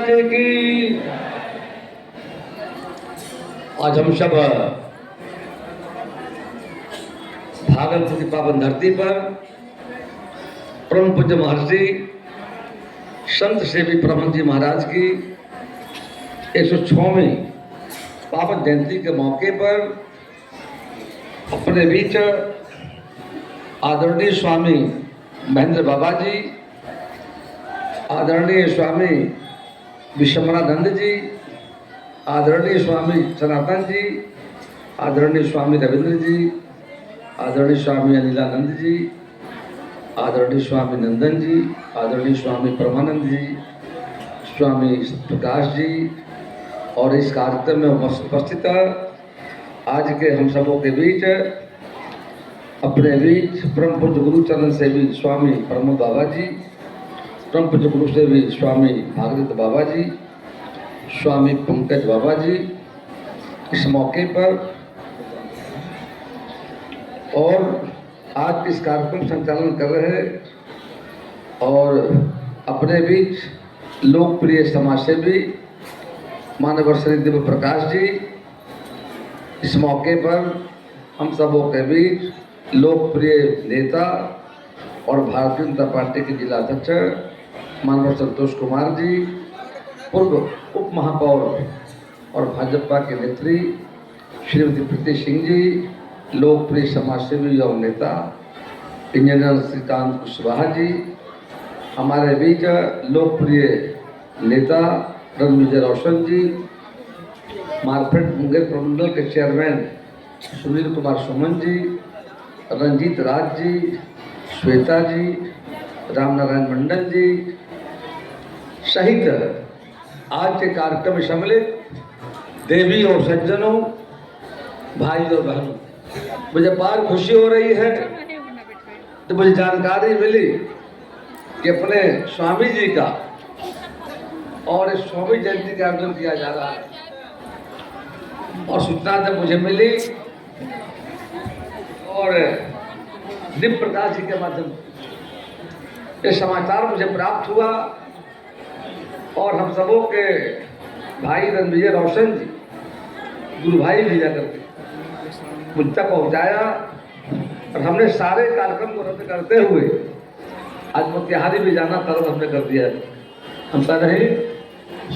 महाराज की। आज हम सब भागलपुर की पावन धरती पर परम पूज्य महर्षि संत सेवी परमहंस जी महाराज की 106वीं पावन जयंती के मौके पर अपने बीच आदरणीय स्वामी महेंद्र बाबा जी, आदरणीय स्वामी विश्वम्भरानंद जी, आदरणीय स्वामी सनातन जी, आदरणीय स्वामी रविंद्र जी, आदरणीय स्वामी अनिलानंद जी, आदरणीय स्वामी नंदन जी, आदरणीय स्वामी परमानंद जी, स्वामी प्रकाश जी और इस कार्यक्रम में उपस्थित आज के हम सबों के बीच अपने बीच परम पूज्य गुरु चरण सेवी स्वामी प्रमोद बाबा जी, परम पूज्य गुरु सेवी स्वामी भागवत बाबा जी, स्वामी पंकज बाबा जी इस मौके पर और आज इस कार्यक्रम संचालन कर रहे हैं और अपने बीच लोकप्रिय समाजसेवी मानव श्री दिव्य प्रकाश जी इस मौके पर हम सबों के बीच लोकप्रिय नेता और भारतीय जनता पार्टी के जिला अध्यक्ष मानव संतोष कुमार जी, पूर्व उप महापौर और भाजपा के नेत्री श्रीमती प्रीति सिंह जी, लोकप्रिय समाजसेवी और नेता इंजीनियर श्रीकांत कुशवाहा जी, हमारे बीच लोकप्रिय नेता रणविजय रोशन जी, मार्केट मुंगेर प्रमंडल के चेयरमैन सुनील कुमार सुमन जी, रंजीत राज जी, श्वेता जी, रामनारायण मंडल जी सहित आज के कार्यक्रम में सम्मिलित देवी और सज्जनों, भाई और बहनों, मुझे बहुत खुशी हो रही है तो मुझे जानकारी मिली कि अपने स्वामी जी का और इस स्वामी जयंती का आयोजन किया जा रहा है और सूचना जब मुझे मिली और दिव्य प्रकाश जी के माध्यम से ये समाचार मुझे प्राप्त हुआ और हम सबों के भाई रणविजय रोशन जी, गुरु भाई भेजा करके मुझ तक पहुँचाया और हमने सारे कार्यक्रम को रद्द करते हुए आज मोतिहारी भी जाना तरह हमने कर दिया। हम कह रहे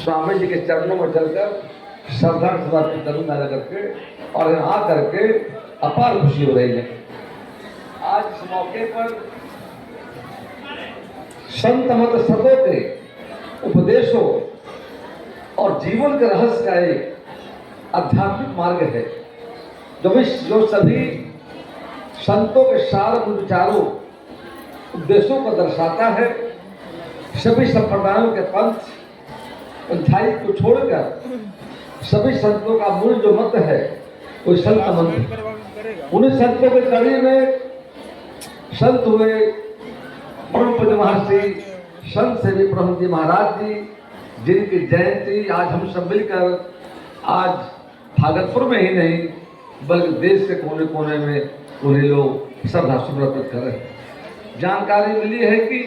स्वामी जी के चरणों में चलकर श्रद्धा समर्पित करूँगा करके और यहाँ करके अपार खुशी हो रही है। आज इस मौके पर संत मत सबों के उपदेशों और जीवन के रहस्य का एक आध्यात्मिक मार्ग है जो सभी संतों के सार विचारों उद्देश्यों को दर्शाता है। सभी संप्रदायों के पंथ पंचायत को छोड़कर सभी संतों का मूल जो मत है वो संत मत। उन्हीं संतों के कड़ी में संत हुए परम पूज्य महर्षि संत सेवी परमहंस जी महाराज जी, जिनकी जयंती आज हम सब मिलकर आज भागलपुर में ही नहीं बल्कि देश के कोने कोने में उन्हें लोग श्रद्धा समर्पित कर रहे हैं। जानकारी मिली है कि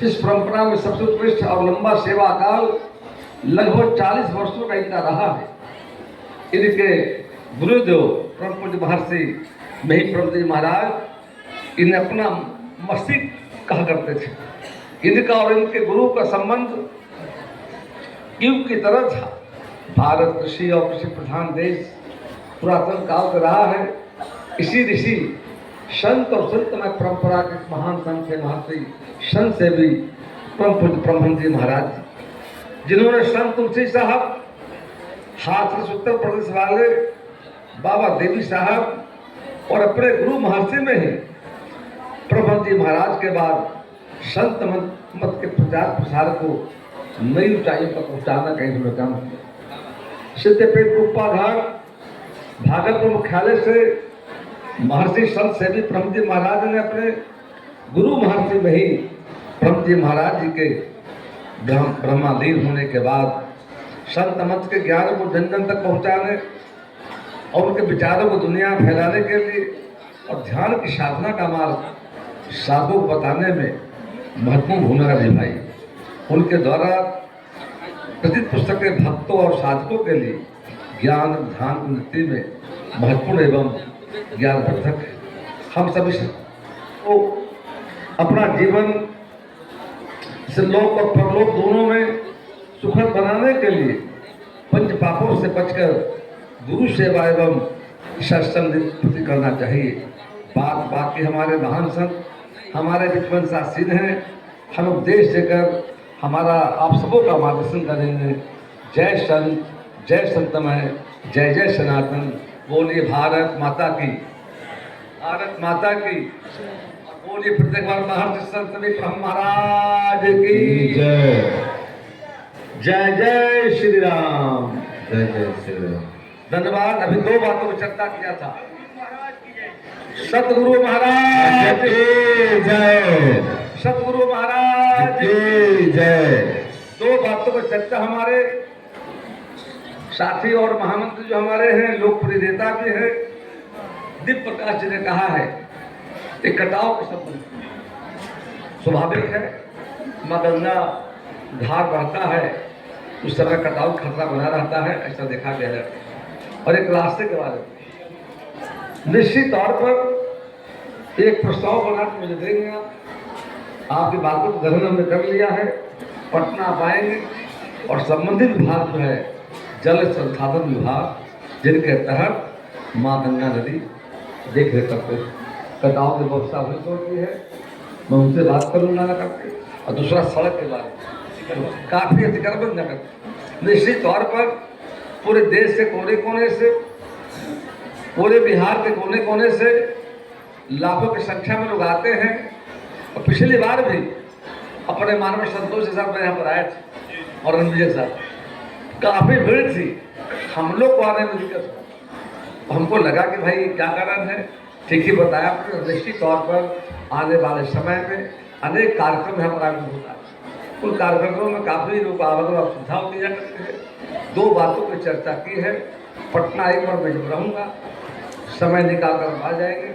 इस परंपरा में सबसे उत्कृष्ट और लंबा सेवा काल लगभग 40 वर्षों का इनका रहा है। इनके गुरुदेव परम पूज्य महर्षि मही प्रमोद जी महाराज इन्हें अपना मस्तिष्क कहा करते थे। इनका और इनके गुरु का संबंध युग की तरह था। भारत कृषि और कृषि प्रधान देश पुरातन काल से रहा है। इसी ऋषि संत और संतमय परंपरा के महान संत थे महर्षि संत सेवी परम पूज्य परमहंस जी महाराज, जिन्होंने संत तुलसी साहब, हाथरस उत्तर प्रदेश वाले बाबा देवी साहब और अपने गुरु महर्षि में ही परमहंस जी महाराज के बाद संत मत के प्रचार प्रसार को नई ऊंचाइयों पर पहुंचाना का इन्होंने काम किया। सिद्धपेट कुप्पा घाट भागलपुर मुख्यालय से महर्षि संत सेवी परमहंस जी महाराज ने अपने गुरु महर्षि में ही परमहंस जी महाराज जी के ब्रह्मालीन होने के बाद संत मत के ज्ञान को जन जन तक पहुंचाने और उनके विचारों को दुनिया में फैलाने के लिए और ध्यान की साधना का मार्ग साधु को बताने में महत्वपूर्ण भूमिका निभाई। उनके द्वारा प्रति पुस्तक के भक्तों और साधकों के लिए ज्ञान ध्यान उन्नति में महत्वपूर्ण एवं ज्ञानवर्धक है। हम सभी को अपना जीवन से लोक और परलोक दोनों में सुखद बनाने के लिए पंच पापों से बचकर गुरु सेवा एवं सत्संग प्रति करना चाहिए। बात बाकी हमारे महान संत हमारे विचवन शासीन हैं, हम उपदेश देकर हमारा आप सबों का मार्गदर्शन करेंगे। जय संत, जय संतमय, जय जय सनातन। बोलिए भारत माता की, भारत माता की। बोलिए प्रत्येक बार महर्षि संत विक्रम महाराज की जय। जय जय श्री राम, जय जय श्री राम। धन्यवाद। अभी दो बातों पर चर्चा किया था। सतगुरु महाराज की जय, सतगुरु महाराज की जय। दो बातों पर चर्चा हमारे साथी और महामंत्री जो हमारे हैं, लोकप्रिय नेता भी हैं, दीप प्रकाश जी ने कहा है कि कटाव के संबंध स्वाभाविक है। माँ गंगा धार बढ़ता है उस समय कटाव खतरा बना रहता है, ऐसा देखा गया है। और एक रास्ते के बारे में निश्चित तौर पर एक प्रस्ताव बना के मुझे देंगे। आपकी बातों को ग्रहण हमने कर लिया है। पटना पाएंगे और संबंधित विभाग जो है जल संसाधन विभाग, जिनके तहत माँ गंगा नदी देख रेख करते कटाव की व्यवस्था हुई होती है, मैं उनसे बात करूँगा न करके। और दूसरा सड़क के बारे में काफ़ी अतिक्रमण न करते। निश्चित तौर पर पूरे देश के कोने कोने से, पूरे बिहार के कोने कोने से लाखों की संख्या में लोग आते हैं। और पिछली बार भी अपने मानव संतोष के साथ मैं यहाँ पर आए थे और रणविजय साहब, काफ़ी भीड़ थी। हम लोग को आने में दिक्कत हुआ, हमको लगा कि भाई क्या कारण है। ठीक ही बताया आपने। निश्चित तौर पर आने वाले समय में अनेक कार्यक्रम यहाँ पर आयोजित होता है। उन कार्यक्रमों में काफ़ी लोग और सुझाव दिया करते हैं। दो बातों पर चर्चा की है। पटना एक बार मैं जब रहूँगा, समय निकाल कर हम आ जाएंगे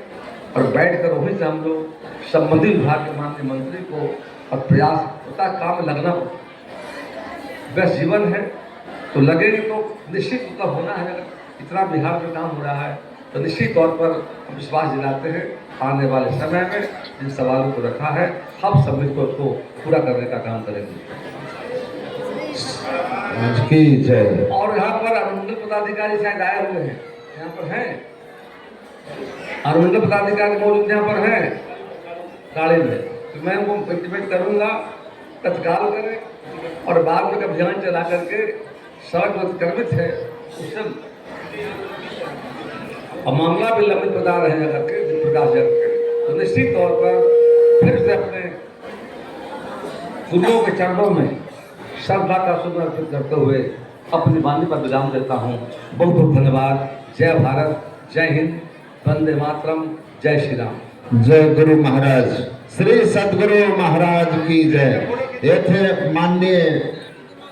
और बैठ कर वहीं से हम लोग संबंधित विभाग के माननीय मंत्री को और प्रयास होता काम लगना होता। व्यस्त जीवन है तो लगेगी तो निश्चित तो होना है। अगर इतना बिहार में काम हो रहा है तो निश्चित तौर पर हम विश्वास दिलाते हैं आने वाले समय में जिन सवालों को रखा है हम सब मिलकर उसको पूरा करने का काम करेंगे। की जय। और यहाँ पर अनुमंडल पदाधिकारी शायद आए हुए हैं, यहाँ पर हैं अनुमंडल पदाधिकारी मौजूद यहाँ पर हैं गाड़ी में, तो मैं उनको इंटीमेट करूँगा तत्काल करें और बाद में अभियान चला करके सड़क अतिक्रमित है उससे और मामला भी लंबित बता रहे हैं करके प्रकाश करके, तो निश्चित तौर पर फिर से अपने गुरुओं के चरणों में श्रद्धा का सुमन अर्पित करते हुए अपनी वाणी पर विराम देता हूँ। बहुत बहुत धन्यवाद। जय भारत, जय हिंद, वंदे मातरम, जय श्री राम। जय गुरु महाराज, श्री सदगुरु महाराज की जय। ये थे माननीय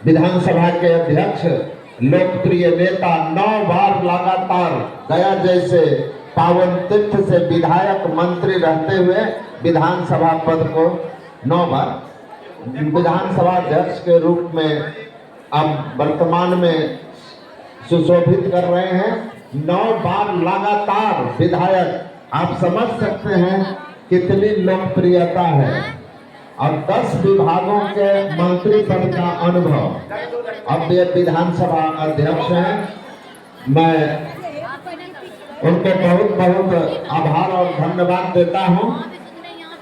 विधानसभा के अध्यक्ष, लोकप्रिय नेता, 9 बार लगातार गया जैसे पावन तीर्थ से विधायक मंत्री रहते हुए विधानसभा पद को 9 बार विधानसभा अध्यक्ष के रूप में अब वर्तमान में सुशोभित कर रहे हैं। 9 बार लगातार विधायक, आप समझ सकते हैं कितनी लोकप्रियता है। और 10 विभागों के मंत्री पद का अनुभव। अब ये विधानसभा अध्यक्ष हैं, मैं उनको बहुत बहुत आभार और धन्यवाद देता हूं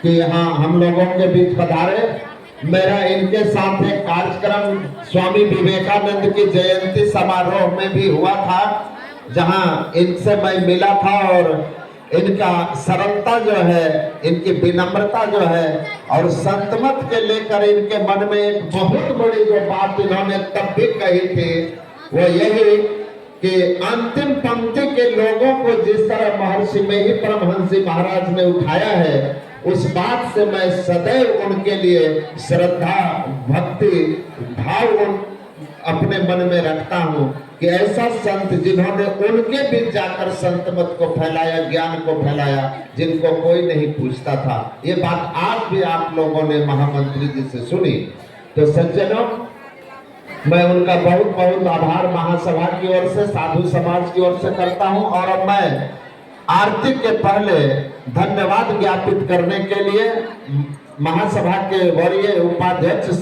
कि यहाँ हम लोगों के बीच पधारे। मेरा इनके साथ एक कार्यक्रम स्वामी विवेकानंद की जयंती समारोह में भी हुआ था, जहां इनसे मैं मिला था और इनका सरलता जो है, इनकी विनम्रता जो है और संतमत के लेकर इनके मन में एक बहुत बड़ी जो बात इन्होंने तब भी कही थी वो यही कि अंतिम पंक्ति के लोगों को जिस तरह महर्षि में ही परमहंस जी महाराज ने उठाया है, उस बात से मैं सदैव उनके लिए श्रद्धा भक्ति भाव अपने मन में रखता हूँ कि ऐसा संत जिन्होंने उनके बीच जाकर संत मत को फैलाया, ज्ञान को फैलाया, जिनको कोई नहीं पूछता था। ये बात आज भी आप लोगों ने महामंत्री जी से सुनी। तो सज्जनों, मैं उनका बहुत बहुत आभार महासभा की ओर से, साधु समाज की ओर से करता हूं। और अब मैं आरती के पहले धन्यवाद ज्ञापित करने के लिए महासभा के वरीय उपाध्यक्ष